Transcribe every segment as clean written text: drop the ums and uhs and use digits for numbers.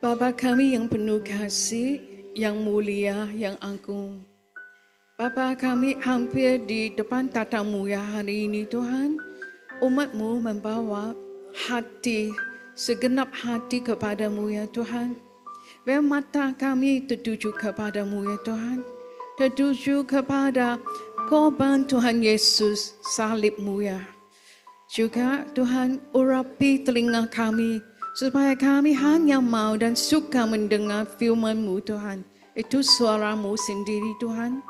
Bapa kami yang penuh kasih, yang mulia, yang agung. Bapa kami hampir di depan tatamu ya hari ini Tuhan. Umat-Mu membawa hati, segenap hati kepadamu ya Tuhan. Biar mata kami tertuju kepadamu ya Tuhan. Tertuju kepada korban Tuhan Yesus salib-Mu ya. Juga Tuhan urapi telinga kami supaya kami hanya mau dan suka mendengar firman-Mu Tuhan. Itu suara-Mu sendiri Tuhan.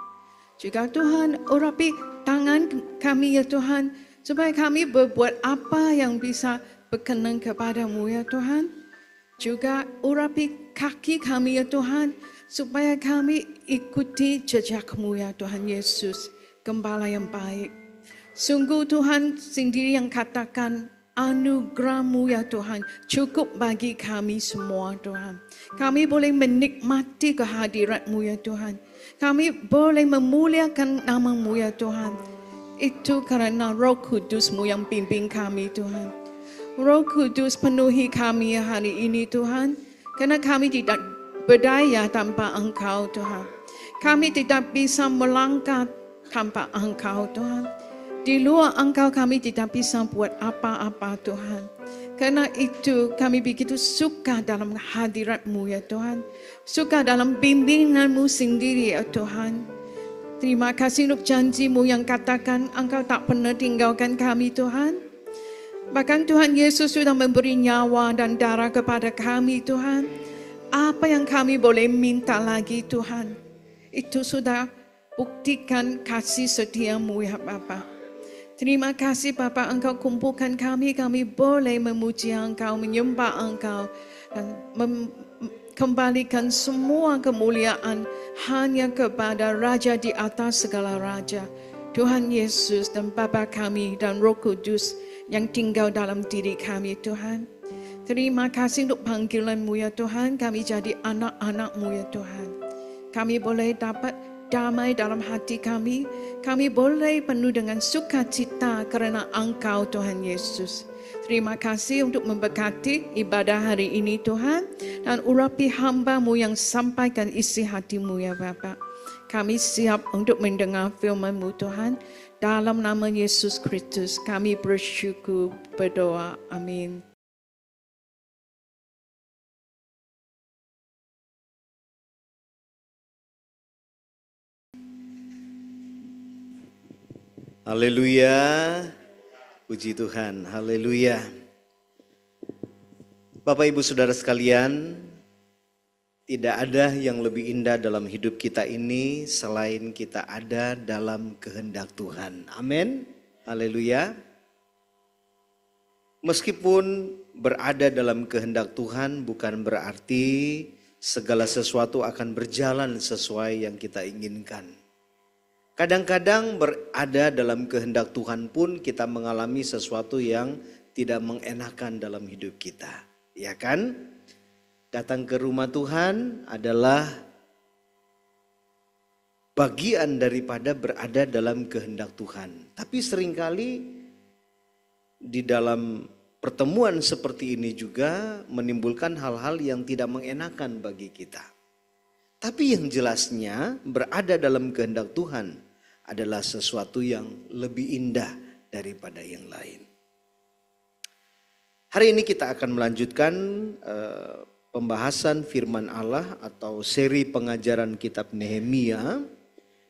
Juga Tuhan urapi tangan kami ya Tuhan supaya kami berbuat apa yang bisa berkenan kepadamu ya Tuhan. Juga urapi kaki kami ya Tuhan supaya kami ikuti jejak-Mu ya Tuhan Yesus, Gembala yang baik. Sungguh Tuhan sendiri yang katakan anugerah-Mu ya Tuhan cukup bagi kami semua Tuhan. Kami boleh menikmati kehadirat-Mu ya Tuhan. Kami boleh memuliakan nama-Mu ya Tuhan. Itu karena Roh Kudus-Mu yang pimpin kami Tuhan. Roh Kudus penuhi kami hari ini Tuhan. Karena kami tidak berdaya tanpa Engkau Tuhan. Kami tidak bisa melangkah tanpa Engkau Tuhan. Di luar Engkau kami tidak bisa buat apa-apa Tuhan. Karena itu kami begitu suka dalam hadirat-Mu ya Tuhan. Suka dalam bimbingan-Mu sendiri ya Tuhan. Terima kasih untuk janji-Mu yang katakan Engkau tak pernah tinggalkan kami Tuhan. Bahkan Tuhan Yesus sudah memberi nyawa dan darah kepada kami Tuhan. Apa yang kami boleh minta lagi Tuhan. Itu sudah buktikan kasih setia-Mu ya Bapa. Terima kasih Bapa Engkau kumpulkan kami boleh memuji Engkau, menyembah Engkau dan kembalikan semua kemuliaan hanya kepada Raja di atas segala Raja, Tuhan Yesus dan Bapa kami dan Roh Kudus yang tinggal dalam diri kami Tuhan. Terima kasih untuk panggilan-Mu ya Tuhan, kami jadi anak-anak-Mu ya Tuhan. Kami boleh dapat damai dalam hati kami boleh penuh dengan sukacita karena Engkau Tuhan Yesus. Terima kasih untuk memberkati ibadah hari ini Tuhan, dan urapi hamba-Mu yang sampaikan isi hati-Mu ya Bapa. Kami siap untuk mendengar firman-Mu Tuhan, dalam nama Yesus Kristus kami bersyukur berdoa, amin. Haleluya, puji Tuhan, haleluya. Bapak Ibu Saudara sekalian, tidak ada yang lebih indah dalam hidup kita ini selain kita ada dalam kehendak Tuhan. Amin, haleluya. Meskipun berada dalam kehendak Tuhan bukan berarti segala sesuatu akan berjalan sesuai yang kita inginkan. Kadang-kadang berada dalam kehendak Tuhan pun kita mengalami sesuatu yang tidak mengenakan dalam hidup kita. Ya kan? Datang ke rumah Tuhan adalah bagian daripada berada dalam kehendak Tuhan. Tapi seringkali di dalam pertemuan seperti ini juga menimbulkan hal-hal yang tidak mengenakan bagi kita. Tapi yang jelasnya berada dalam kehendak Tuhan adalah sesuatu yang lebih indah daripada yang lain. Hari ini kita akan melanjutkan pembahasan firman Allah atau seri pengajaran kitab Nehemia.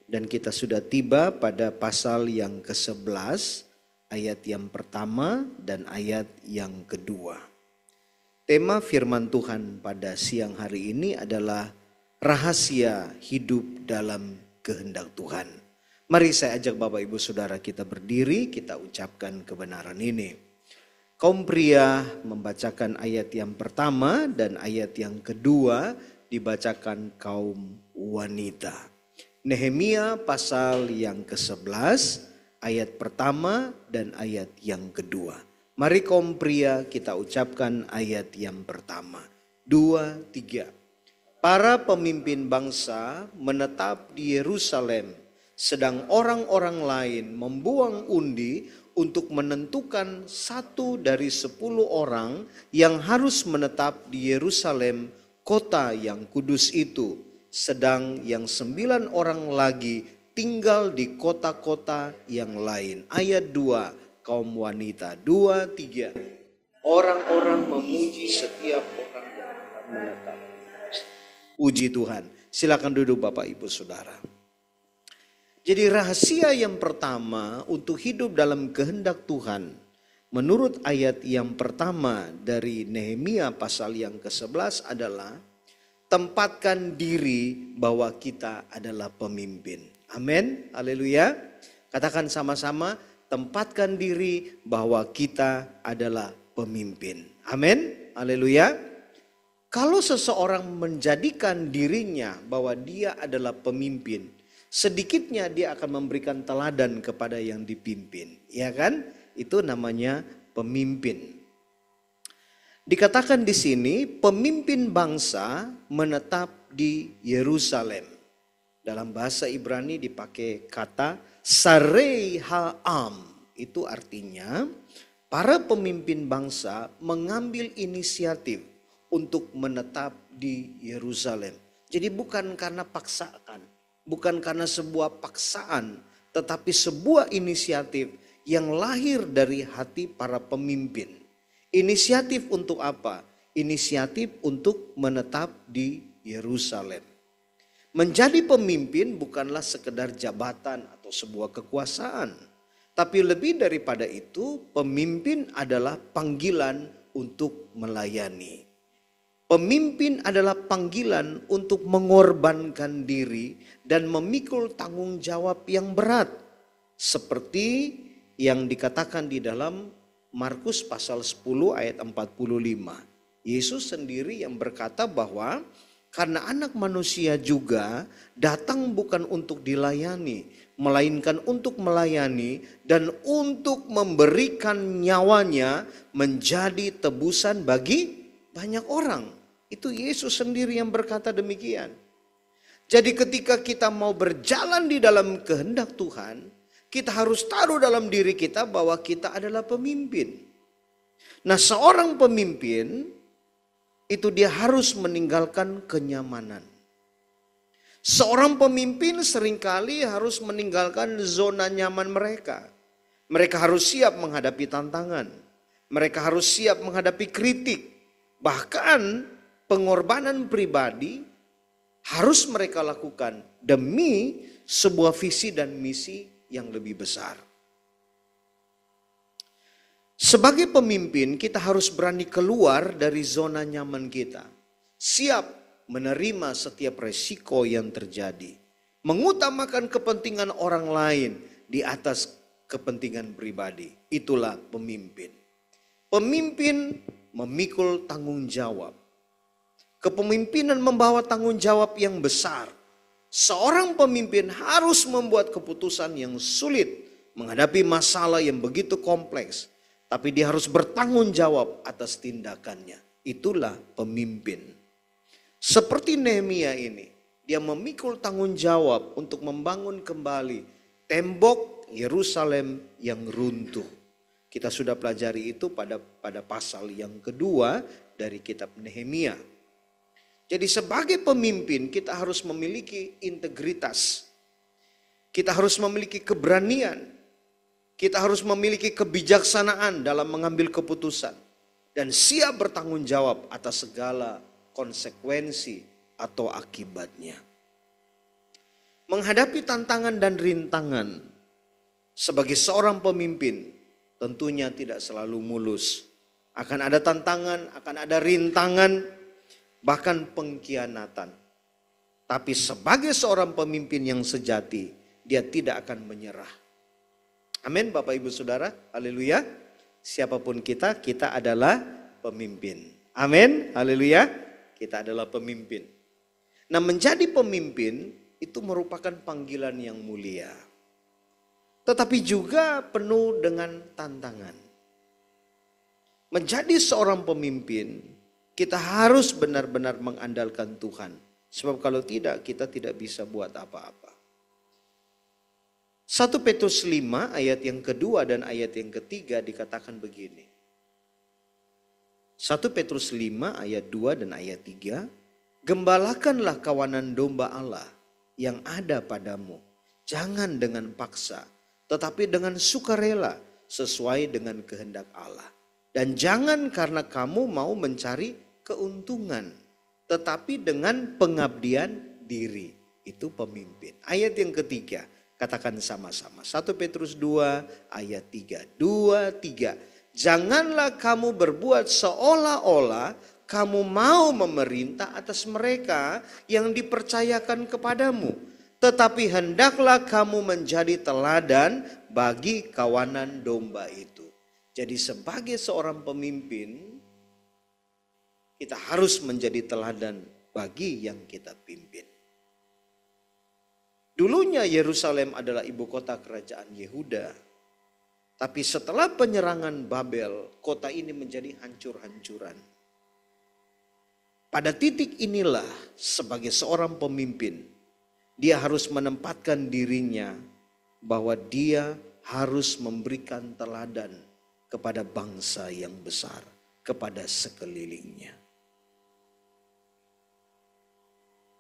Dan kita sudah tiba pada pasal yang ke-11, ayat yang pertama dan ayat yang kedua. Tema firman Tuhan pada siang hari ini adalah rahasia hidup dalam kehendak Tuhan. Mari saya ajak Bapak Ibu Saudara kita berdiri, kita ucapkan kebenaran ini. Kaum pria membacakan ayat yang pertama dan ayat yang kedua dibacakan kaum wanita. Nehemia pasal yang ke-11 ayat pertama dan ayat yang kedua. Mari kaum pria kita ucapkan ayat yang pertama. 2, 3. Para pemimpin bangsa menetap di Yerusalem sedang orang-orang lain membuang undi untuk menentukan 1 dari 10 orang yang harus menetap di Yerusalem, kota yang kudus itu. Sedang yang 9 orang lagi tinggal di kota-kota yang lain. Ayat 2, kaum wanita. 2, 3. Orang-orang memuji setiap orang yang akan menetap. Puji Tuhan. Silakan duduk Bapak Ibu Saudara. Jadi rahasia yang pertama untuk hidup dalam kehendak Tuhan, menurut ayat yang pertama dari Nehemia pasal yang ke-11 adalah tempatkan diri bahwa kita adalah pemimpin. Amin, haleluya. Katakan sama-sama, tempatkan diri bahwa kita adalah pemimpin. Amin, haleluya. Kalau seseorang menjadikan dirinya bahwa dia adalah pemimpin, sedikitnya dia akan memberikan teladan kepada yang dipimpin. Ya kan? Itu namanya pemimpin. Dikatakan di sini pemimpin bangsa menetap di Yerusalem. Dalam bahasa Ibrani dipakai kata sarei ha'am. Itu artinya para pemimpin bangsa mengambil inisiatif untuk menetap di Yerusalem. Jadi bukan karena paksaan, bukan karena sebuah paksaan, tetapi sebuah inisiatif yang lahir dari hati para pemimpin. Inisiatif untuk apa? Inisiatif untuk menetap di Yerusalem. Menjadi pemimpin bukanlah sekedar jabatan atau sebuah kekuasaan. Tapi lebih daripada itu, pemimpin adalah panggilan untuk melayani. Pemimpin adalah panggilan untuk mengorbankan diri dan memikul tanggung jawab yang berat. Seperti yang dikatakan di dalam Markus pasal 10 ayat 45. Yesus sendiri yang berkata bahwa karena anak manusia juga datang bukan untuk dilayani, melainkan untuk melayani dan untuk memberikan nyawanya menjadi tebusan bagi banyak orang. Itu Yesus sendiri yang berkata demikian. Jadi ketika kita mau berjalan di dalam kehendak Tuhan, kita harus taruh dalam diri kita bahwa kita adalah pemimpin. Nah, seorang pemimpin itu dia harus meninggalkan kenyamanan. Seorang pemimpin seringkali harus meninggalkan zona nyaman mereka. Mereka harus siap menghadapi tantangan. Mereka harus siap menghadapi kritik. Bahkan pengorbanan pribadi harus mereka lakukan demi sebuah visi dan misi yang lebih besar. Sebagai pemimpin kita harus berani keluar dari zona nyaman kita. Siap menerima setiap resiko yang terjadi. Mengutamakan kepentingan orang lain di atas kepentingan pribadi. Itulah pemimpin. Pemimpin memikul tanggung jawab. Kepemimpinan membawa tanggung jawab yang besar. Seorang pemimpin harus membuat keputusan yang sulit menghadapi masalah yang begitu kompleks. Tapi dia harus bertanggung jawab atas tindakannya. Itulah pemimpin. Seperti Nehemia ini, dia memikul tanggung jawab untuk membangun kembali tembok Yerusalem yang runtuh. Kita sudah pelajari itu pada pasal yang kedua dari kitab Nehemia. Jadi sebagai pemimpin kita harus memiliki integritas. Kita harus memiliki keberanian. Kita harus memiliki kebijaksanaan dalam mengambil keputusan. Dan siap bertanggung jawab atas segala konsekuensi atau akibatnya. Menghadapi tantangan dan rintangan sebagai seorang pemimpin tentunya tidak selalu mulus. Akan ada tantangan, akan ada rintangan, bahkan pengkhianatan. Tapi sebagai seorang pemimpin yang sejati, dia tidak akan menyerah. Amin Bapak Ibu Saudara, haleluya. Siapapun kita adalah pemimpin. Amin, haleluya. Kita adalah pemimpin. Nah, menjadi pemimpin itu merupakan panggilan yang mulia. Tetapi juga penuh dengan tantangan. Menjadi seorang pemimpin, kita harus benar-benar mengandalkan Tuhan. Sebab kalau tidak, kita tidak bisa buat apa-apa. 1 Petrus 5 ayat yang kedua dan ayat yang ketiga dikatakan begini. 1 Petrus 5 ayat 2 dan ayat 3. Gembalakanlah kawanan domba Allah yang ada padamu. Jangan dengan paksa, tetapi dengan sukarela sesuai dengan kehendak Allah. Dan jangan karena kamu mau mencari keuntungan, tetapi dengan pengabdian diri. Itu pemimpin. Ayat yang ketiga, katakan sama-sama. 1 Petrus 2 ayat 3. 2, 3. Janganlah kamu berbuat seolah-olah kamu mau memerintah atas mereka yang dipercayakan kepadamu. Tetapi hendaklah kamu menjadi teladan bagi kawanan domba itu. Jadi sebagai seorang pemimpin, kita harus menjadi teladan bagi yang kita pimpin. Dulunya Yerusalem adalah ibu kota kerajaan Yehuda. Tapi setelah penyerangan Babel, kota ini menjadi hancur-hancuran. Pada titik inilah sebagai seorang pemimpin, dia harus menempatkan dirinya bahwa dia harus memberikan teladan kepada bangsa yang besar, kepada sekelilingnya.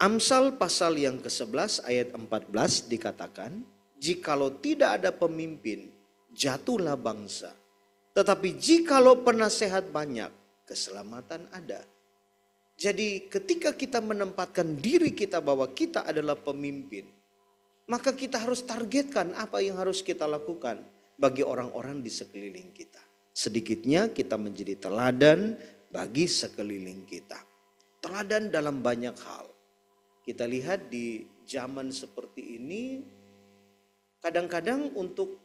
Amsal pasal yang ke-11 ayat 14 dikatakan, jikalau tidak ada pemimpin, jatuhlah bangsa. Tetapi jikalau penasehat banyak, keselamatan ada. Jadi ketika kita menempatkan diri kita bahwa kita adalah pemimpin, maka kita harus targetkan apa yang harus kita lakukan bagi orang-orang di sekeliling kita. Sedikitnya kita menjadi teladan bagi sekeliling kita. Teladan dalam banyak hal. Kita lihat di zaman seperti ini, kadang-kadang untuk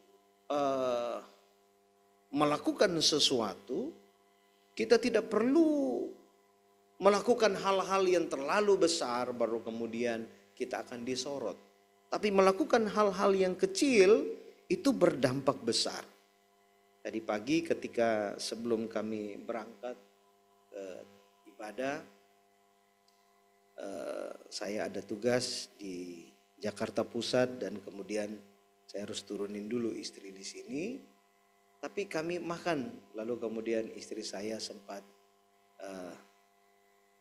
melakukan sesuatu, kita tidak perlu melakukan hal-hal yang terlalu besar baru kemudian kita akan disorot. Tapi melakukan hal-hal yang kecil itu berdampak besar. Tadi pagi ketika sebelum kami berangkat ke ibadah, saya ada tugas di Jakarta Pusat dan kemudian saya harus turunin dulu istri di sini. Tapi kami makan, lalu kemudian istri saya sempat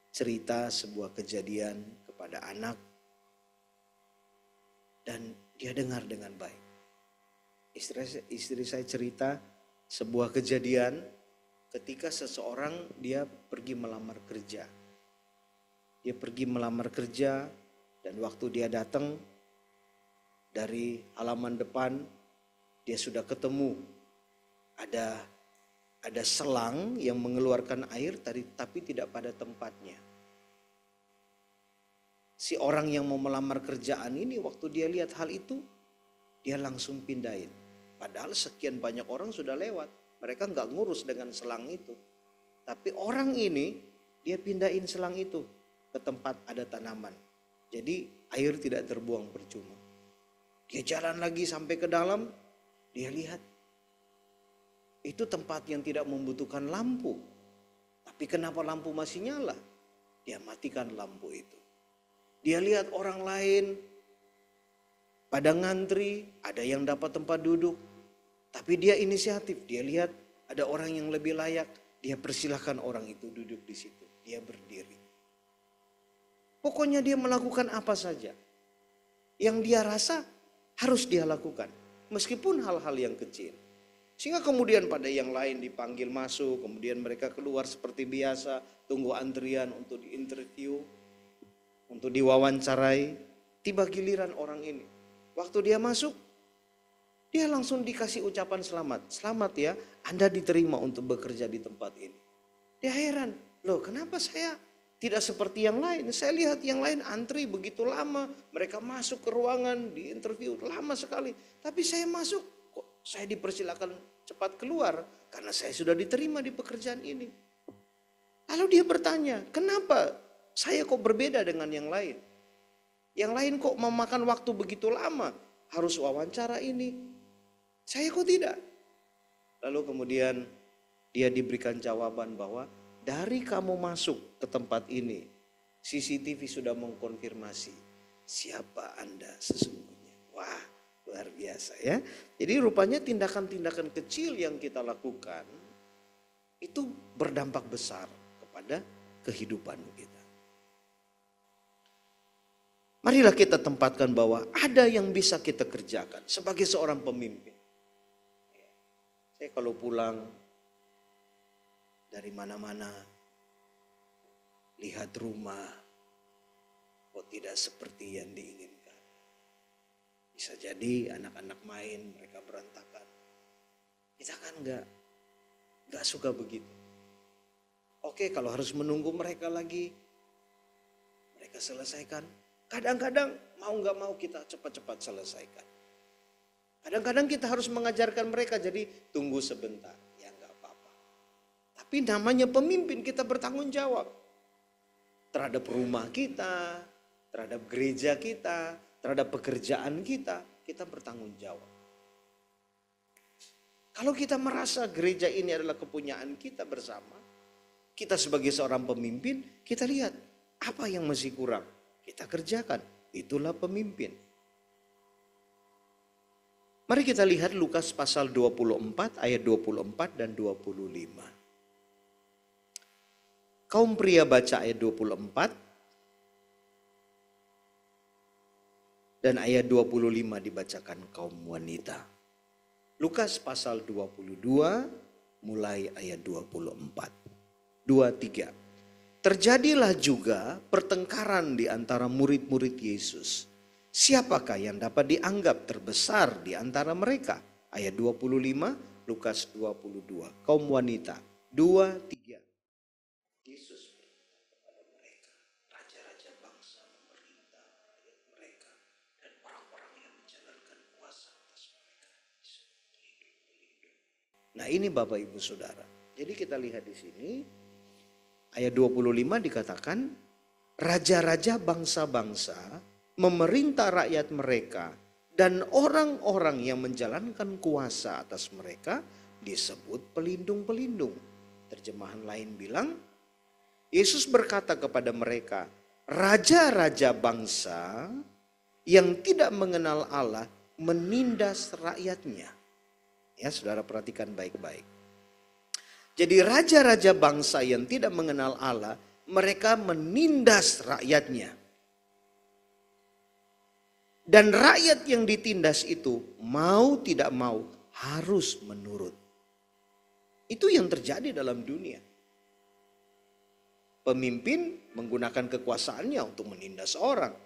cerita sebuah kejadian kepada anak dan dia dengar dengan baik. Istri saya cerita sebuah kejadian ketika seseorang dia pergi melamar kerja. Dia pergi melamar kerja dan waktu dia datang dari halaman depan dia sudah ketemu ada selang yang mengeluarkan air tapi tidak pada tempatnya. Si orang yang mau melamar kerjaan ini waktu dia lihat hal itu, dia langsung pindahin. Padahal sekian banyak orang sudah lewat. Mereka nggak ngurus dengan selang itu. Tapi orang ini dia pindahin selang itu ke tempat ada tanaman. Jadi air tidak terbuang percuma. Dia jalan lagi sampai ke dalam, dia lihat itu tempat yang tidak membutuhkan lampu. Tapi kenapa lampu masih nyala? Dia matikan lampu itu. Dia lihat orang lain pada ngantri, ada yang dapat tempat duduk. Tapi dia inisiatif, dia lihat ada orang yang lebih layak. Dia persilahkan orang itu duduk di situ. Dia berdiri. Pokoknya dia melakukan apa saja. Yang dia rasa harus dia lakukan. Meskipun hal-hal yang kecil. Sehingga kemudian pada yang lain dipanggil masuk, kemudian mereka keluar seperti biasa, tunggu antrian untuk diinterview, untuk diwawancarai. Tiba giliran orang ini. Waktu dia masuk, dia langsung dikasih ucapan selamat. Selamat ya, Anda diterima untuk bekerja di tempat ini. Dia heran, loh kenapa saya tidak seperti yang lain? Saya lihat yang lain antri begitu lama, mereka masuk ke ruangan, diinterview lama sekali. Tapi saya masuk, saya dipersilakan cepat keluar karena saya sudah diterima di pekerjaan ini. Lalu dia bertanya, kenapa saya kok berbeda dengan yang lain? Yang lain kok memakan waktu begitu lama, harus wawancara ini. Saya kok tidak? Lalu kemudian dia diberikan jawaban bahwa dari kamu masuk ke tempat ini, CCTV sudah mengkonfirmasi siapa Anda sesungguhnya. Wah, Luar biasa ya. Jadi rupanya tindakan-tindakan kecil yang kita lakukan itu berdampak besar kepada kehidupan kita. Marilah kita tempatkan bahwa ada yang bisa kita kerjakan sebagai seorang pemimpin. Saya kalau pulang dari mana-mana, lihat rumah, kok tidak seperti yang diinginkan. Bisa jadi anak-anak main, mereka berantakan. Kita kan nggak suka begitu. Oke, kalau harus menunggu mereka lagi, mereka selesaikan. Kadang-kadang mau nggak mau kita cepat-cepat selesaikan. Kadang-kadang kita harus mengajarkan mereka, jadi tunggu sebentar. Ya nggak apa-apa. Tapi namanya pemimpin, kita bertanggung jawab. Terhadap rumah kita, terhadap gereja kita, terhadap pekerjaan kita bertanggung jawab. Kalau kita merasa gereja ini adalah kepunyaan kita bersama, kita sebagai seorang pemimpin, kita lihat apa yang masih kurang, kita kerjakan. Itulah pemimpin. Mari kita lihat Lukas pasal 24 ayat 24 dan 25. Kaum pria baca ayat 24. Dan ayat 25 dibacakan kaum wanita. Lukas pasal 22 mulai ayat 24. 23. Terjadilah juga pertengkaran di antara murid-murid Yesus. Siapakah yang dapat dianggap terbesar di antara mereka? Ayat 25, Lukas 22. Kaum wanita. 2, 3. Yesus berkata kepada mereka, raja-raja bangsa memerintah rakyat mereka, dan orang-orang yang menjalankan kuasa atas mereka disebut pelindung-pelindung. Nah ini Bapak Ibu Saudara. Jadi kita lihat di sini ayat 25 dikatakan raja-raja bangsa-bangsa memerintah rakyat mereka dan orang-orang yang menjalankan kuasa atas mereka disebut pelindung-pelindung. Terjemahan lain bilang, Yesus berkata kepada mereka, raja-raja bangsa yang tidak mengenal Allah menindas rakyatnya. Ya, saudara perhatikan baik-baik. Jadi raja-raja bangsa yang tidak mengenal Allah, mereka menindas rakyatnya. Dan rakyat yang ditindas itu mau tidak mau harus menurut. Itu yang terjadi dalam dunia. Pemimpin menggunakan kekuasaannya untuk menindas orang.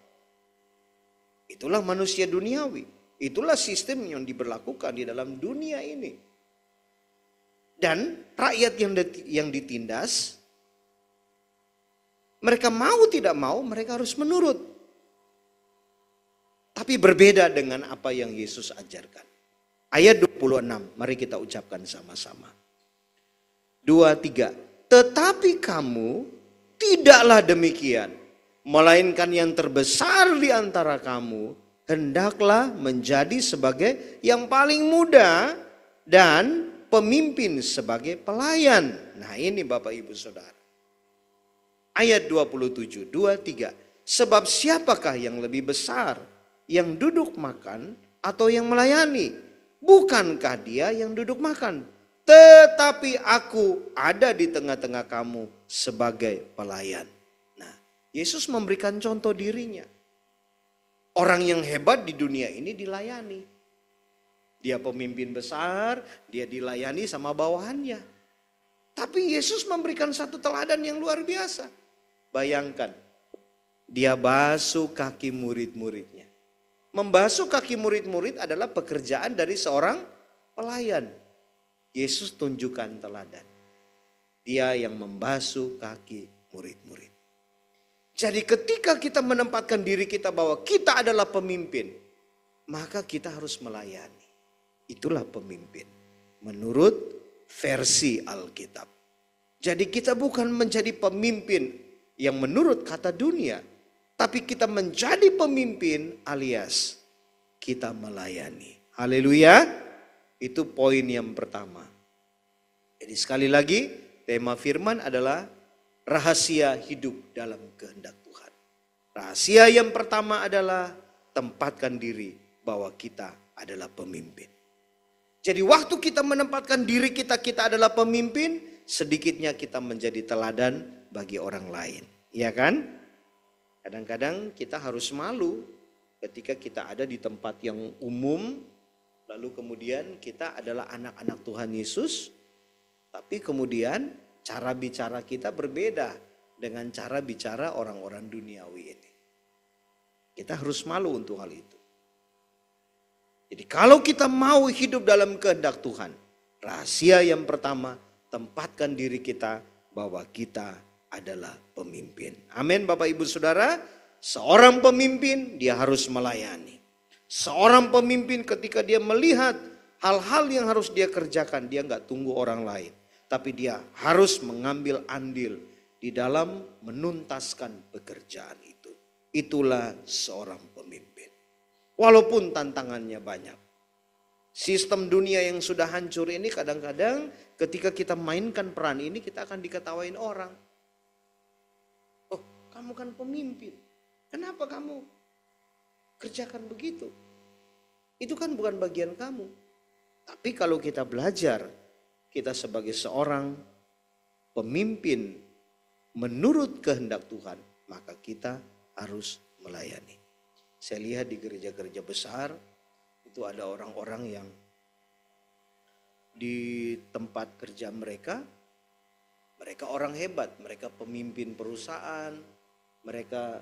Itulah manusia duniawi. Itulah sistem yang diberlakukan di dalam dunia ini. Dan rakyat yang ditindas, mereka mau tidak mau mereka harus menurut. Tapi berbeda dengan apa yang Yesus ajarkan. Ayat 26, mari kita ucapkan sama-sama. 2, 3. Tetapi kamu tidaklah demikian. Melainkan yang terbesar di antara kamu hendaklah menjadi sebagai yang paling muda dan pemimpin sebagai pelayan. Nah ini Bapak Ibu Saudara. Ayat 27, 2, 3. Sebab siapakah yang lebih besar? Yang duduk makan atau yang melayani? Bukankah dia yang duduk makan? Tetapi aku ada di tengah-tengah kamu sebagai pelayan. Nah, Yesus memberikan contoh dirinya. Orang yang hebat di dunia ini dilayani. Dia pemimpin besar, dia dilayani sama bawahannya. Tapi Yesus memberikan satu teladan yang luar biasa. Bayangkan, dia basuh kaki murid-muridnya. Membasuh kaki murid-murid adalah pekerjaan dari seorang pelayan. Yesus tunjukkan teladan. Dia yang membasuh kaki murid-murid. Jadi ketika kita menempatkan diri kita bahwa kita adalah pemimpin, maka kita harus melayani. Itulah pemimpin menurut versi Alkitab. Jadi kita bukan menjadi pemimpin yang menurut kata dunia, tapi kita menjadi pemimpin alias kita melayani. Haleluya. Itu poin yang pertama. Jadi sekali lagi tema firman adalah rahasia hidup dalam kehendak Tuhan. Rahasia yang pertama adalah tempatkan diri bahwa kita adalah pemimpin. Jadi waktu kita menempatkan diri kita adalah pemimpin, sedikitnya kita menjadi teladan bagi orang lain. Ya kan? Kadang-kadang kita harus malu ketika kita ada di tempat yang umum, lalu kemudian kita adalah anak-anak Tuhan Yesus, tapi kemudian cara bicara kita berbeda dengan cara bicara orang-orang duniawi ini. Kita harus malu untuk hal itu. Jadi kalau kita mau hidup dalam kehendak Tuhan, rahasia yang pertama, tempatkan diri kita bahwa kita adalah pemimpin. Amin Bapak Ibu Saudara, seorang pemimpin dia harus melayani. Seorang pemimpin ketika dia melihat hal-hal yang harus dia kerjakan, dia nggak tunggu orang lain. Tapi dia harus mengambil andil di dalam menuntaskan pekerjaan itu. Itulah seorang pemimpin. Walaupun tantangannya banyak. Sistem dunia yang sudah hancur ini kadang-kadang ketika kita mainkan peran ini kita akan diketawain orang. Oh, kamu kan pemimpin. Kenapa kamu kerjakan begitu? Itu kan bukan bagian kamu. Tapi kalau kita belajar, kita sebagai seorang pemimpin menurut kehendak Tuhan, maka kita harus melayani. Saya lihat di gereja-gereja besar, itu ada orang-orang yang di tempat kerja mereka orang hebat, mereka pemimpin perusahaan, mereka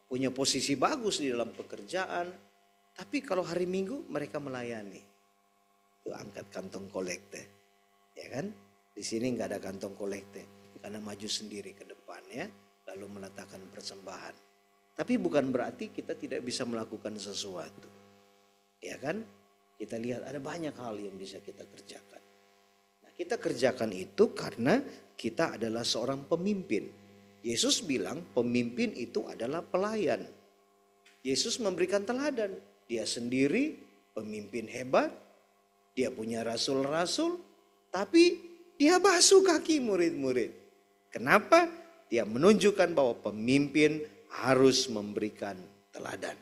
punya posisi bagus di dalam pekerjaan, tapi kalau hari Minggu mereka melayani. Itu angkat kantong kolekte, ya kan? Di sini nggak ada kantong kolekte, karena maju sendiri ke depan ya, lalu meletakkan persembahan. Tapi bukan berarti kita tidak bisa melakukan sesuatu. Ya kan? Kita lihat ada banyak hal yang bisa kita kerjakan. Nah, kita kerjakan itu karena kita adalah seorang pemimpin. Yesus bilang pemimpin itu adalah pelayan. Yesus memberikan teladan. Dia sendiri pemimpin hebat. Dia punya rasul-rasul. Tapi dia basuh kaki murid-murid. Kenapa? Dia menunjukkan bahwa pemimpin harus memberikan teladan.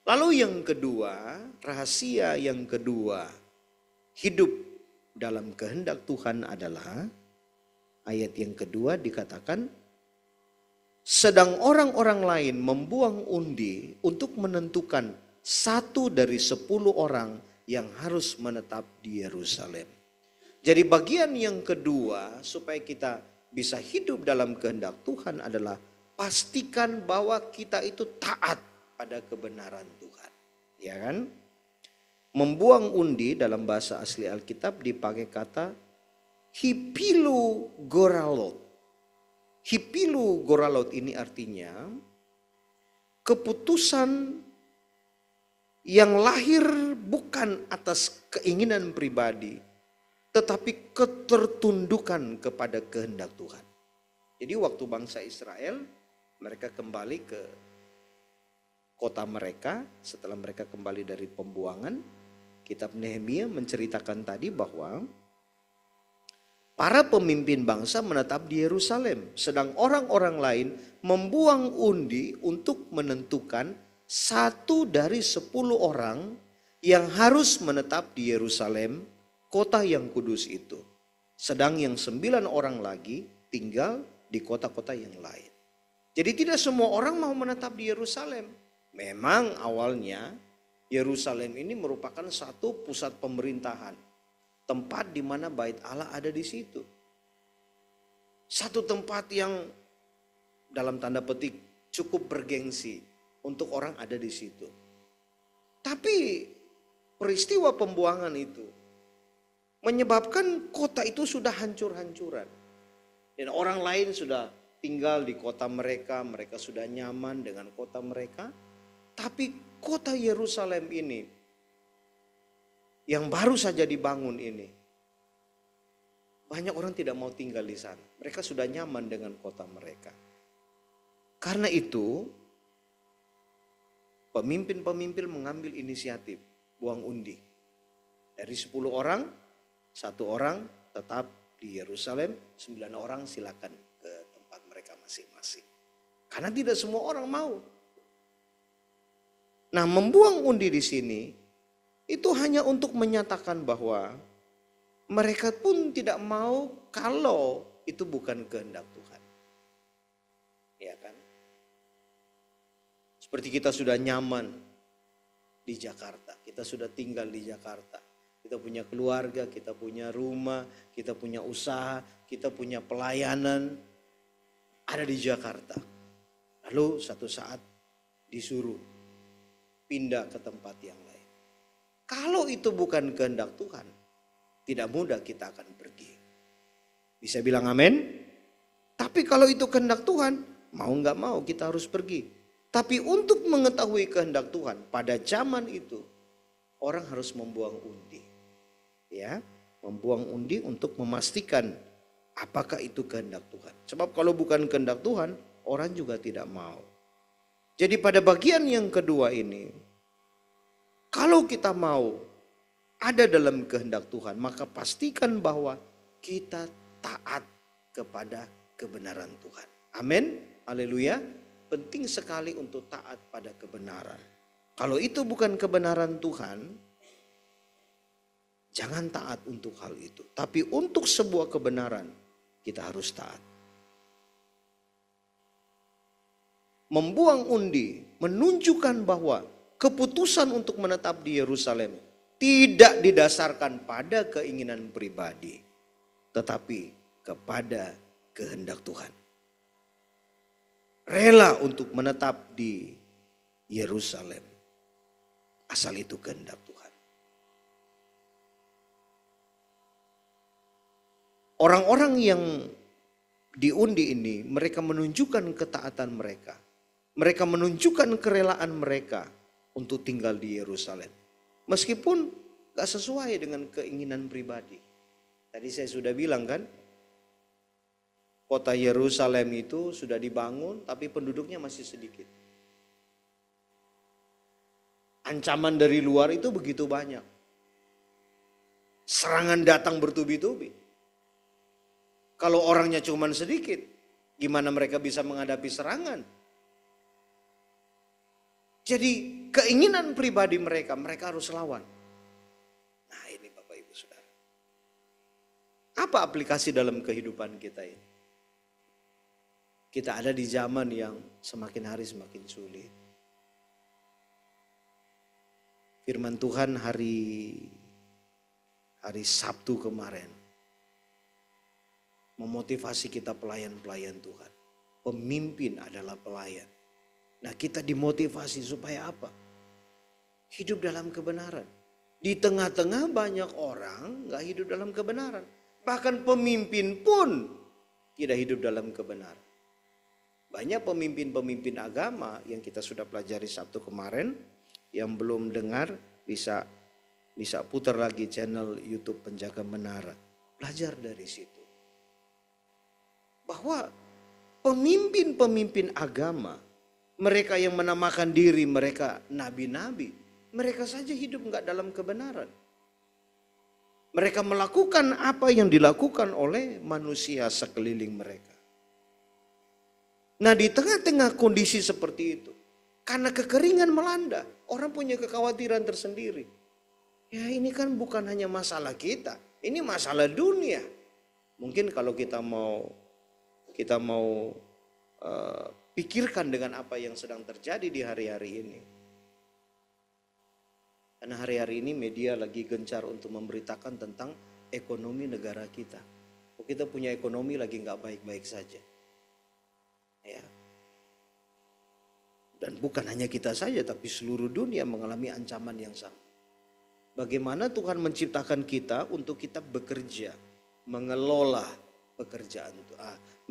Lalu yang kedua, rahasia yang kedua, hidup dalam kehendak Tuhan adalah, ayat yang kedua dikatakan, sedang orang-orang lain membuang undi untuk menentukan 1 dari 10 orang yang harus menetap di Yerusalem. Jadi bagian yang kedua supaya kita bisa hidup dalam kehendak Tuhan adalah pastikan bahwa kita itu taat pada kebenaran Tuhan. Ya kan? Membuang undi dalam bahasa asli Alkitab dipakai kata hipilu goralot. Hipilu goralot ini artinya keputusan yang lahir bukan atas keinginan pribadi, tetapi ketertundukan kepada kehendak Tuhan. Jadi waktu bangsa Israel mereka kembali ke kota mereka setelah mereka kembali dari pembuangan. Kitab Nehemia menceritakan tadi bahwa para pemimpin bangsa menetap di Yerusalem. Sedang orang-orang lain membuang undi untuk menentukan 1 dari 10 orang yang harus menetap di Yerusalem, kota yang kudus itu. Sedang yang 9 orang lagi tinggal di kota-kota yang lain. Jadi tidak semua orang mau menetap di Yerusalem. Memang awalnya Yerusalem ini merupakan satu pusat pemerintahan. Tempat di mana bait Allah ada di situ. Satu tempat yang dalam tanda petik cukup bergengsi untuk orang ada di situ. Tapi peristiwa pembuangan itu menyebabkan kota itu sudah hancur-hancuran. Dan orang lain sudah tinggal di kota mereka, mereka sudah nyaman dengan kota mereka. Tapi kota Yerusalem ini yang baru saja dibangun ini, banyak orang tidak mau tinggal di sana. Mereka sudah nyaman dengan kota mereka. Karena itu, pemimpin-pemimpin mengambil inisiatif, buang undi. Dari 10 orang, 1 orang tetap di Yerusalem, 9 orang silakan ke tempat mereka masing-masing. Karena tidak semua orang mau. Nah, membuang undi di sini itu hanya untuk menyatakan bahwa mereka pun tidak mau kalau itu bukan kehendak Tuhan. Ya kan? Seperti kita sudah nyaman di Jakarta, kita sudah tinggal di Jakarta. Kita punya keluarga, kita punya rumah, kita punya usaha, kita punya pelayanan ada di Jakarta. Lalu satu saat disuruh pindah ke tempat yang lain. Kalau itu bukan kehendak Tuhan, tidak mudah kita akan pergi. Bisa bilang amin? Tapi kalau itu kehendak Tuhan, mau nggak mau kita harus pergi. Tapi untuk mengetahui kehendak Tuhan, pada zaman itu orang harus membuang undi. Ya, membuang undi untuk memastikan apakah itu kehendak Tuhan. Sebab kalau bukan kehendak Tuhan, orang juga tidak mau. Jadi pada bagian yang kedua ini, kalau kita mau ada dalam kehendak Tuhan, maka pastikan bahwa kita taat kepada kebenaran Tuhan. Amin. Haleluya. Penting sekali untuk taat pada kebenaran. Kalau itu bukan kebenaran Tuhan, jangan taat untuk hal itu. Tapi untuk sebuah kebenaran, kita harus taat. Membuang undi menunjukkan bahwa keputusan untuk menetap di Yerusalem tidak didasarkan pada keinginan pribadi, tetapi kepada kehendak Tuhan. Rela untuk menetap di Yerusalem, asal itu kehendak Tuhan. Orang-orang yang diundi ini, mereka menunjukkan ketaatan mereka. Mereka menunjukkan kerelaan mereka untuk tinggal di Yerusalem. Meskipun gak sesuai dengan keinginan pribadi. Tadi saya sudah bilang kan, kota Yerusalem itu sudah dibangun tapi penduduknya masih sedikit. Ancaman dari luar itu begitu banyak. Serangan datang bertubi-tubi. Kalau orangnya cuma sedikit, gimana mereka bisa menghadapi serangan? Jadi keinginan pribadi mereka harus lawan. Nah ini Bapak Ibu Saudara. Apa aplikasi dalam kehidupan kita ini? Kita ada di zaman yang semakin hari semakin sulit. Firman Tuhan hari Sabtu kemarin memotivasi kita pelayan-pelayan Tuhan. Pemimpin adalah pelayan. Nah kita dimotivasi supaya apa? Hidup dalam kebenaran. Di tengah-tengah banyak orang gak hidup dalam kebenaran. Bahkan pemimpin pun tidak hidup dalam kebenaran. Banyak pemimpin-pemimpin agama yang kita sudah pelajari Sabtu kemarin. Yang belum dengar bisa putar lagi channel YouTube Penjaga Menara. Belajar dari situ. Bahwa pemimpin-pemimpin agama, mereka yang menamakan diri mereka nabi-nabi, mereka saja hidup enggak dalam kebenaran. Mereka melakukan apa yang dilakukan oleh manusia sekeliling mereka. Nah di tengah-tengah kondisi seperti itu, karena kekeringan melanda, orang punya kekhawatiran tersendiri. Ya ini kan bukan hanya masalah kita, ini masalah dunia. Mungkin kalau kita mau pikirkan dengan apa yang sedang terjadi di hari-hari ini. Karena hari-hari ini media lagi gencar untuk memberitakan tentang ekonomi negara kita. Oh, kita punya ekonomi lagi nggak baik-baik saja. Ya. Dan bukan hanya kita saja, tapi seluruh dunia mengalami ancaman yang sama. Bagaimana Tuhan menciptakan kita untuk kita bekerja, mengelola pekerjaan,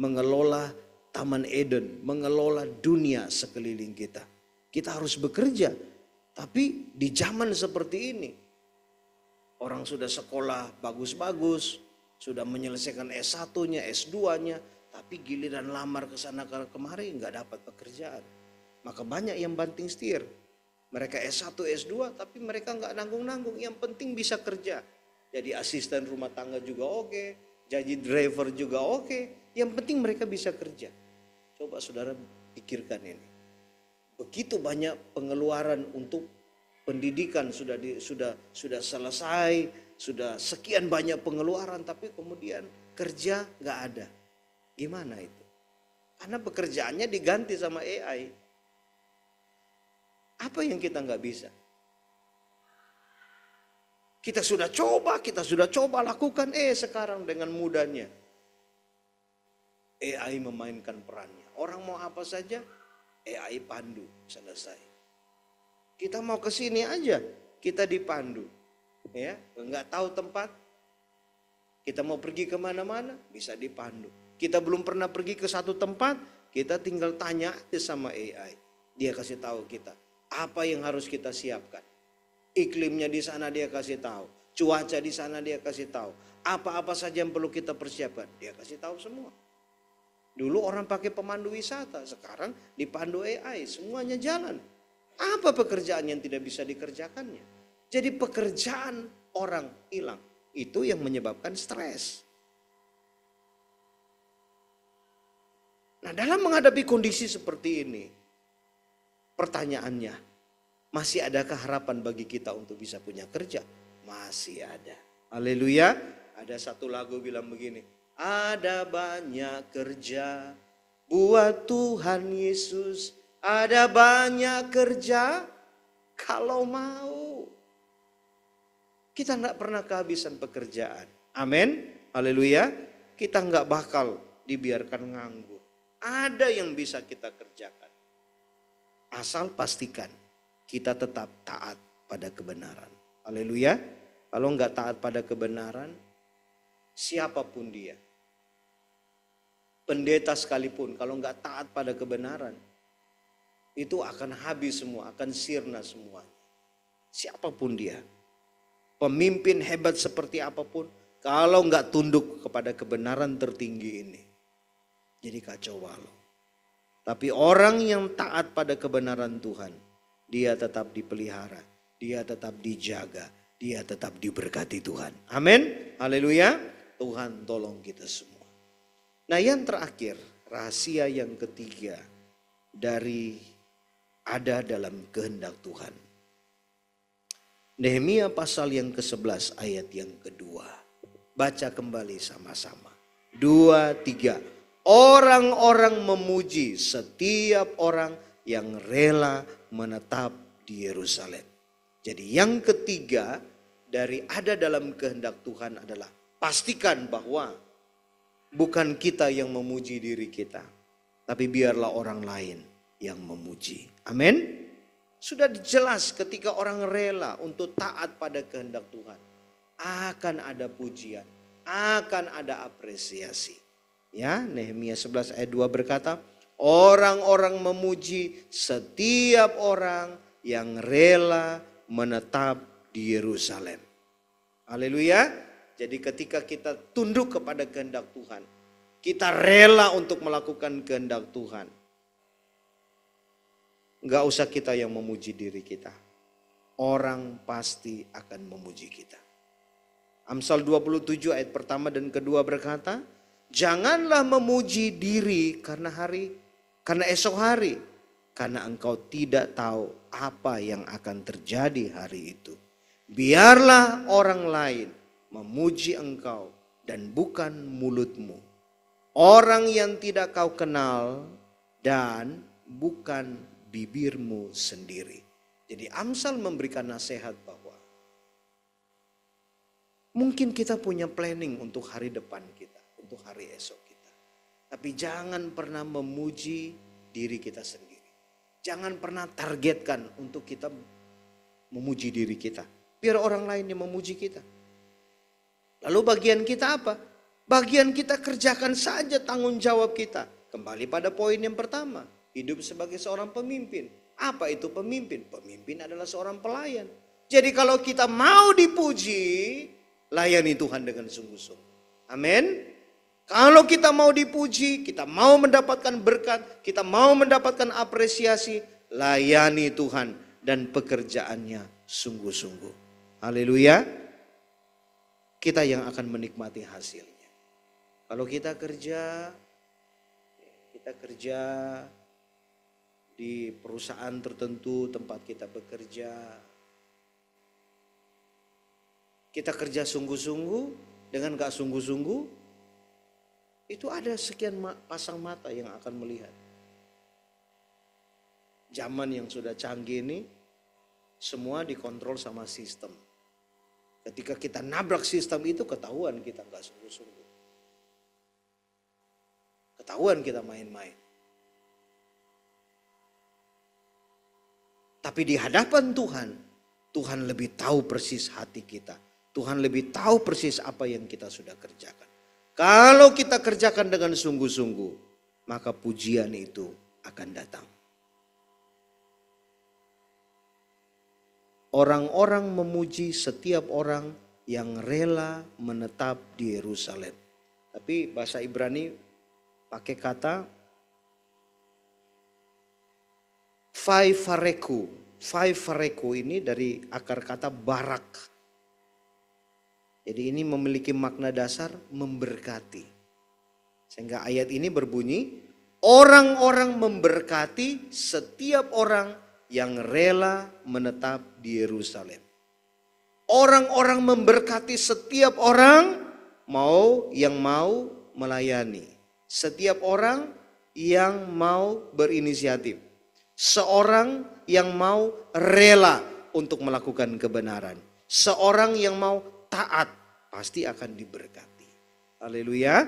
mengelola Taman Eden, mengelola dunia sekeliling kita. Kita harus bekerja, tapi di zaman seperti ini, orang sudah sekolah bagus-bagus, sudah menyelesaikan S1-nya, S2-nya, tapi giliran lamar ke sana kemari nggak dapat pekerjaan. Maka banyak yang banting setir. Mereka S1, S2, tapi mereka nggak nanggung-nanggung. Yang penting bisa kerja. Jadi asisten rumah tangga juga oke, jadi driver juga oke. Yang penting mereka bisa kerja. Coba saudara pikirkan ini. Begitu banyak pengeluaran untuk pendidikan sudah selesai, sudah sekian banyak pengeluaran, tapi kemudian kerja nggak ada. Gimana itu? Karena pekerjaannya diganti sama AI. Apa yang kita nggak bisa? Kita sudah coba lakukan, sekarang dengan mudahnya AI memainkan perannya. Orang mau apa saja, AI pandu, selesai. Kita mau ke sini aja, kita dipandu. Ya, nggak tahu tempat, kita mau pergi kemana-mana, bisa dipandu. Kita belum pernah pergi ke satu tempat, kita tinggal tanya aja sama AI. Dia kasih tahu kita apa yang harus kita siapkan. Iklimnya di sana dia kasih tahu, cuaca di sana dia kasih tahu, apa-apa saja yang perlu kita persiapkan, dia kasih tahu semua. Dulu orang pakai pemandu wisata, sekarang dipandu AI, semuanya jalan. Apa pekerjaan yang tidak bisa dikerjakannya? Jadi pekerjaan orang hilang, itu yang menyebabkan stres. Nah, dalam menghadapi kondisi seperti ini, pertanyaannya, masih adakah harapan bagi kita untuk bisa punya kerja? Masih ada. Haleluya. Ada satu lagu bilang begini, ada banyak kerja buat Tuhan Yesus. Ada banyak kerja kalau mau. Kita enggak pernah kehabisan pekerjaan. Amin. Haleluya. Kita enggak bakal dibiarkan nganggur. Ada yang bisa kita kerjakan. Asal pastikan kita tetap taat pada kebenaran. Haleluya. Kalau enggak taat pada kebenaran, siapapun dia, pendeta sekalipun, kalau enggak taat pada kebenaran, itu akan habis semua, akan sirna semuanya. Siapapun dia, pemimpin hebat seperti apapun, kalau enggak tunduk kepada kebenaran tertinggi ini, jadi kacau balau. Tapi orang yang taat pada kebenaran Tuhan, dia tetap dipelihara, dia tetap dijaga, dia tetap diberkati Tuhan. Amin. Haleluya. Tuhan tolong kita semua. Nah, yang terakhir, rahasia yang ketiga dari ada dalam kehendak Tuhan. Nehemia pasal yang ke-11 ayat yang kedua. Baca kembali sama-sama. 2, 3. Orang-orang memuji setiap orang yang rela menetap di Yerusalem. Jadi yang ketiga dari ada dalam kehendak Tuhan adalah pastikan bahwa bukan kita yang memuji diri kita, tapi biarlah orang lain yang memuji. Amin. Sudah jelas ketika orang rela untuk taat pada kehendak Tuhan, akan ada pujian, akan ada apresiasi. Ya, Nehemia 11 ayat 2 berkata, orang-orang memuji setiap orang yang rela menetap di Yerusalem. Haleluya. Jadi ketika kita tunduk kepada kehendak Tuhan, kita rela untuk melakukan kehendak Tuhan, enggak usah kita yang memuji diri kita. Orang pasti akan memuji kita. Amsal 27 ayat pertama dan kedua berkata, janganlah memuji diri karena esok hari, karena engkau tidak tahu apa yang akan terjadi hari itu. Biarlah orang lain memuji engkau dan bukan mulutmu. Orang yang tidak kau kenal dan bukan bibirmu sendiri. Jadi Amsal memberikan nasihat bahwa mungkin kita punya planning untuk hari depan kita, untuk hari esok kita. Tapi jangan pernah memuji diri kita sendiri. Jangan pernah targetkan untuk kita memuji diri kita. Biar orang lain yang memuji kita. Lalu bagian kita apa? Bagian kita kerjakan saja tanggung jawab kita. Kembali pada poin yang pertama. Hidup sebagai seorang pemimpin. Apa itu pemimpin? Pemimpin adalah seorang pelayan. Jadi kalau kita mau dipuji, layani Tuhan dengan sungguh-sungguh. Amin. Kalau kita mau dipuji, kita mau mendapatkan berkat, kita mau mendapatkan apresiasi, layani Tuhan dan pekerjaannya sungguh-sungguh. Haleluya. Kita yang akan menikmati hasilnya. Kalau kita kerja di perusahaan tertentu tempat kita bekerja. Kita kerja sungguh-sungguh dengan gak sungguh-sungguh, itu ada sekian pasang mata yang akan melihat. Zaman yang sudah canggih ini, semua dikontrol sama sistem. Ketika kita nabrak sistem itu, ketahuan kita gak sungguh-sungguh. Ketahuan kita main-main. Tapi di hadapan Tuhan, Tuhan lebih tahu persis hati kita. Tuhan lebih tahu persis apa yang kita sudah kerjakan. Kalau kita kerjakan dengan sungguh-sungguh, maka pujian itu akan datang. Orang-orang memuji setiap orang yang rela menetap di Yerusalem. Tapi bahasa Ibrani pakai kata faifareku. Faifareku ini dari akar kata barak. Jadi ini memiliki makna dasar memberkati. Sehingga ayat ini berbunyi, orang-orang memberkati setiap orang yang rela menetap di Yerusalem. Orang-orang memberkati setiap orang yang mau melayani. Setiap orang yang mau berinisiatif. Seorang yang mau rela untuk melakukan kebenaran. Seorang yang mau taat pasti akan diberkati. Haleluya.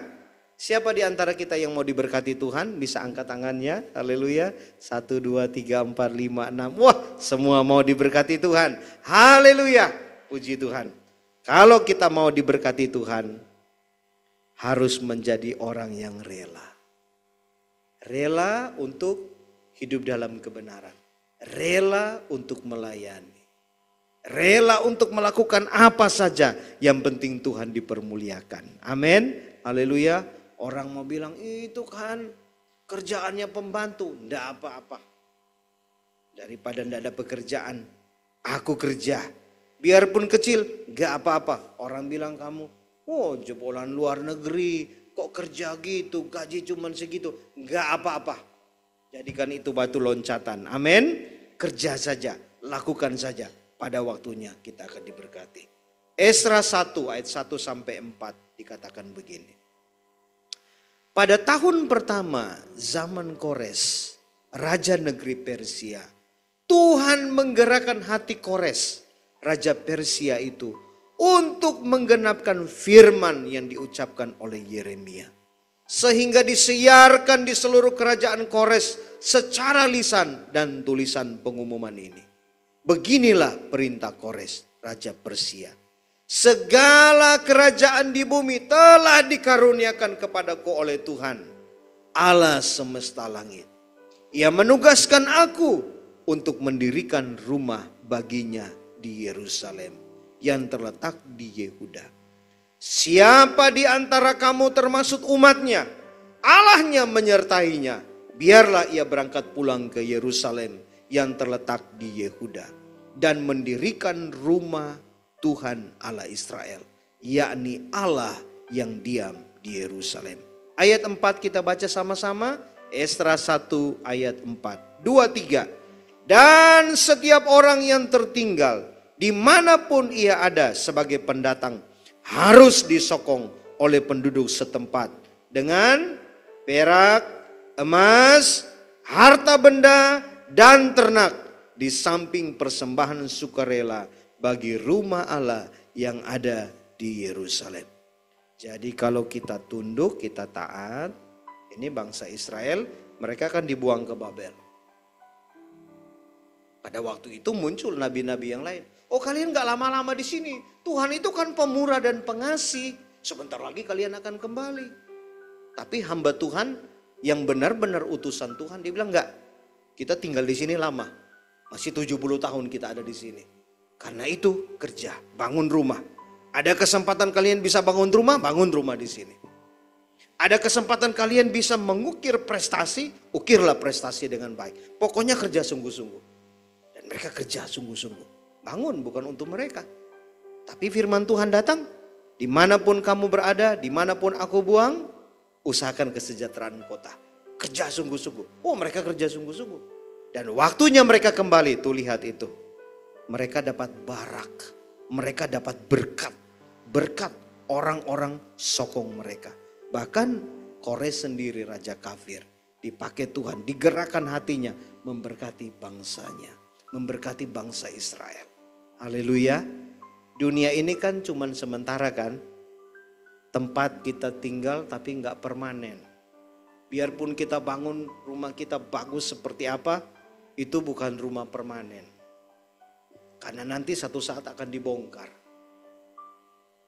Siapa di antara kita yang mau diberkati Tuhan? Bisa angkat tangannya. Haleluya. 1, 2, 3, 4, 5, 6. Wah, semua mau diberkati Tuhan. Haleluya. Puji Tuhan. Kalau kita mau diberkati Tuhan, harus menjadi orang yang rela. Rela untuk hidup dalam kebenaran. Rela untuk melayani. Rela untuk melakukan apa saja, yang penting Tuhan dipermuliakan. Amin. Haleluya. Orang mau bilang itu kan kerjaannya pembantu. Enggak apa-apa. Daripada enggak ada pekerjaan, aku kerja. Biarpun kecil, enggak apa-apa. Orang bilang kamu, oh jebolan luar negeri, kok kerja gitu, gaji cuman segitu. Enggak apa-apa. Jadikan itu batu loncatan. Amin. Kerja saja, lakukan saja. Pada waktunya kita akan diberkati. Esra 1 ayat 1 sampai 4 dikatakan begini. Pada tahun pertama zaman Kores, raja negeri Persia, Tuhan menggerakkan hati Kores, raja Persia itu, untuk menggenapkan firman yang diucapkan oleh Yeremia. Sehingga disiarkan di seluruh kerajaan Kores secara lisan dan tulisan pengumuman ini. Beginilah perintah Kores, raja Persia. Segala kerajaan di bumi telah dikaruniakan kepadaku oleh Tuhan, Allah semesta langit. Ia menugaskan aku untuk mendirikan rumah baginya di Yerusalem yang terletak di Yehuda. Siapa di antara kamu termasuk umatnya, Allahnya menyertainya, biarlah ia berangkat pulang ke Yerusalem yang terletak di Yehuda dan mendirikan rumah Tuhan Allah Israel, yakni Allah yang diam di Yerusalem. Ayat 4 kita baca sama-sama. Esra 1 ayat 4. 2, 3. Dan setiap orang yang tertinggal dimanapun ia ada sebagai pendatang harus disokong oleh penduduk setempat dengan perak, emas, harta benda, dan ternak, di samping persembahan sukarela bagi rumah Allah yang ada di Yerusalem. Jadi kalau kita tunduk, kita taat, ini bangsa Israel, mereka akan dibuang ke Babel. Pada waktu itu muncul nabi-nabi yang lain. Oh, kalian gak lama-lama di sini. Tuhan itu kan pemurah dan pengasih. Sebentar lagi kalian akan kembali. Tapi hamba Tuhan yang benar-benar utusan Tuhan, dia bilang enggak. Kita tinggal di sini lama. Masih 70 tahun kita ada di sini. Karena itu kerja, bangun rumah. Ada kesempatan kalian bisa bangun rumah di sini. Ada kesempatan kalian bisa mengukir prestasi, ukirlah prestasi dengan baik. Pokoknya kerja sungguh-sungguh. Dan mereka kerja sungguh-sungguh. Bangun bukan untuk mereka. Tapi firman Tuhan datang, dimanapun kamu berada, dimanapun aku buang, usahakan kesejahteraan kota. Kerja sungguh-sungguh. Oh, mereka kerja sungguh-sungguh. Dan waktunya mereka kembali, tuh lihat itu. Mereka dapat barak, mereka dapat berkat. Berkat orang-orang sokong mereka. Bahkan Kores sendiri raja kafir dipakai Tuhan, digerakkan hatinya memberkati bangsanya, memberkati bangsa Israel. Haleluya. Dunia ini kan cuman sementara kan. Tempat kita tinggal tapi nggak permanen. Biarpun kita bangun rumah kita bagus seperti apa, itu bukan rumah permanen. Karena nanti satu saat akan dibongkar.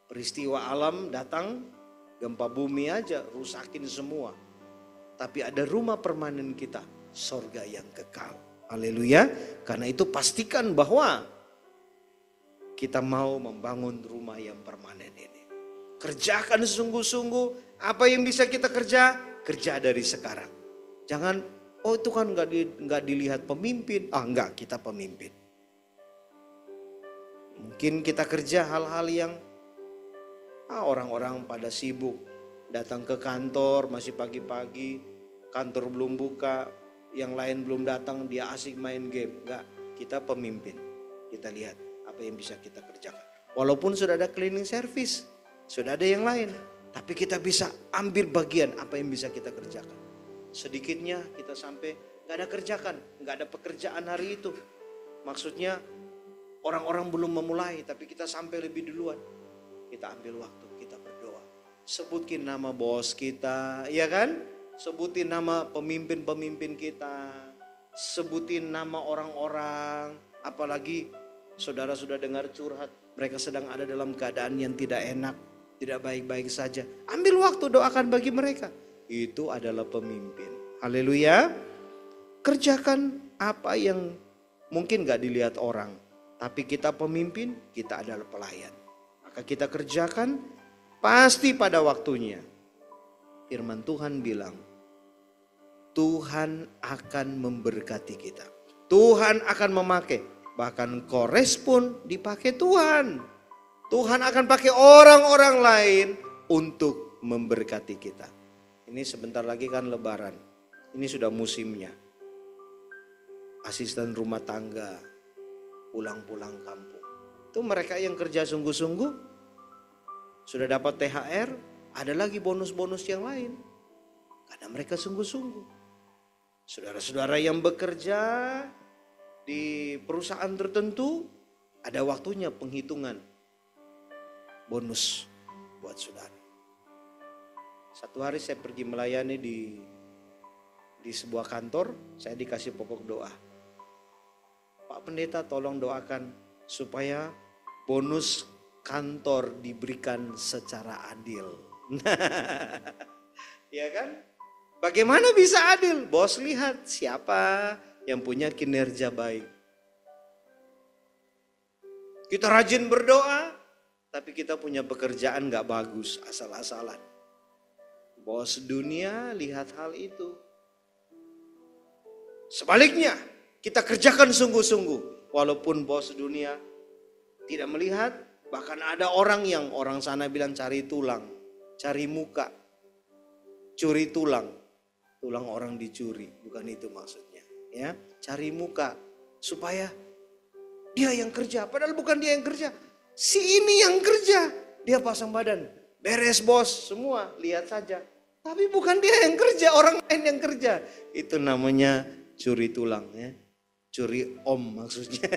Peristiwa alam datang, gempa bumi aja rusakin semua. Tapi ada rumah permanen kita, sorga yang kekal. Haleluya. Karena itu pastikan bahwa kita mau membangun rumah yang permanen ini. Kerjakan sungguh-sungguh. Apa yang bisa kita kerja dari sekarang. Jangan, oh itu kan nggak dilihat pemimpin. Enggak, kita pemimpin. Mungkin kita kerja hal-hal yang orang-orang pada sibuk. Datang ke kantor masih pagi-pagi, kantor belum buka, yang lain belum datang, dia asik main game. Enggak, kita pemimpin. Kita lihat apa yang bisa kita kerjakan. Walaupun sudah ada cleaning service, sudah ada yang lain, tapi kita bisa ambil bagian apa yang bisa kita kerjakan. Sedikitnya kita sampai gak ada kerjakan, gak ada pekerjaan hari itu. Maksudnya orang-orang belum memulai, tapi kita sampai lebih duluan. Kita ambil waktu, kita berdoa. Sebutin nama bos kita, ya kan? Sebutin nama pemimpin-pemimpin kita. Sebutin nama orang-orang. Apalagi saudara sudah dengar curhat, mereka sedang ada dalam keadaan yang tidak enak, tidak baik-baik saja. Ambil waktu doakan bagi mereka. Itu adalah pemimpin. Haleluya. Kerjakan apa yang mungkin gak dilihat orang. Tapi kita pemimpin, kita adalah pelayan. Maka kita kerjakan pasti pada waktunya. Firman Tuhan bilang, Tuhan akan memberkati kita. Tuhan akan memakai. Bahkan Kores pun dipakai Tuhan. Tuhan akan pakai orang-orang lain untuk memberkati kita. Ini sebentar lagi kan Lebaran. Ini sudah musimnya. Asisten rumah tangga pulang-pulang kampung. Itu mereka yang kerja sungguh-sungguh. Sudah dapat THR, ada lagi bonus-bonus yang lain. Karena mereka sungguh-sungguh. Saudara-saudara yang bekerja di perusahaan tertentu, ada waktunya penghitungan bonus buat saudara. Satu hari saya pergi melayani di sebuah kantor, saya dikasih pokok doa. Pak Pendeta tolong doakan supaya bonus kantor diberikan secara adil. Ya kan? Bagaimana bisa adil? Bos lihat siapa yang punya kinerja baik. Kita rajin berdoa, tapi kita punya pekerjaan gak bagus, asal-asalan. Bos dunia lihat hal itu. Sebaliknya, kita kerjakan sungguh-sungguh. Walaupun bos dunia tidak melihat, bahkan ada orang sana bilang cari tulang, cari muka, curi tulang. Tulang orang dicuri, bukan itu maksudnya. Ya, cari muka supaya dia yang kerja, padahal bukan dia yang kerja. Si ini yang kerja, dia pasang badan, beres bos, semua lihat saja. Tapi bukan dia yang kerja, orang lain yang kerja. Itu namanya curi tulang ya, curi om maksudnya.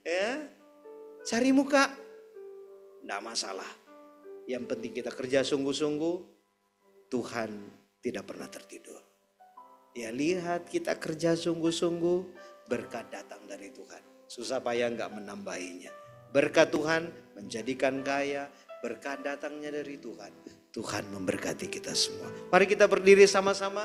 Ya, cari muka, enggak masalah. Yang penting kita kerja sungguh-sungguh, Tuhan tidak pernah tertidur. Ya lihat kita kerja sungguh-sungguh, berkat datang dari Tuhan. Susah payah enggak menambahinya. Berkat Tuhan menjadikan kaya, berkat datangnya dari Tuhan. Tuhan memberkati kita semua. Mari kita berdiri sama-sama.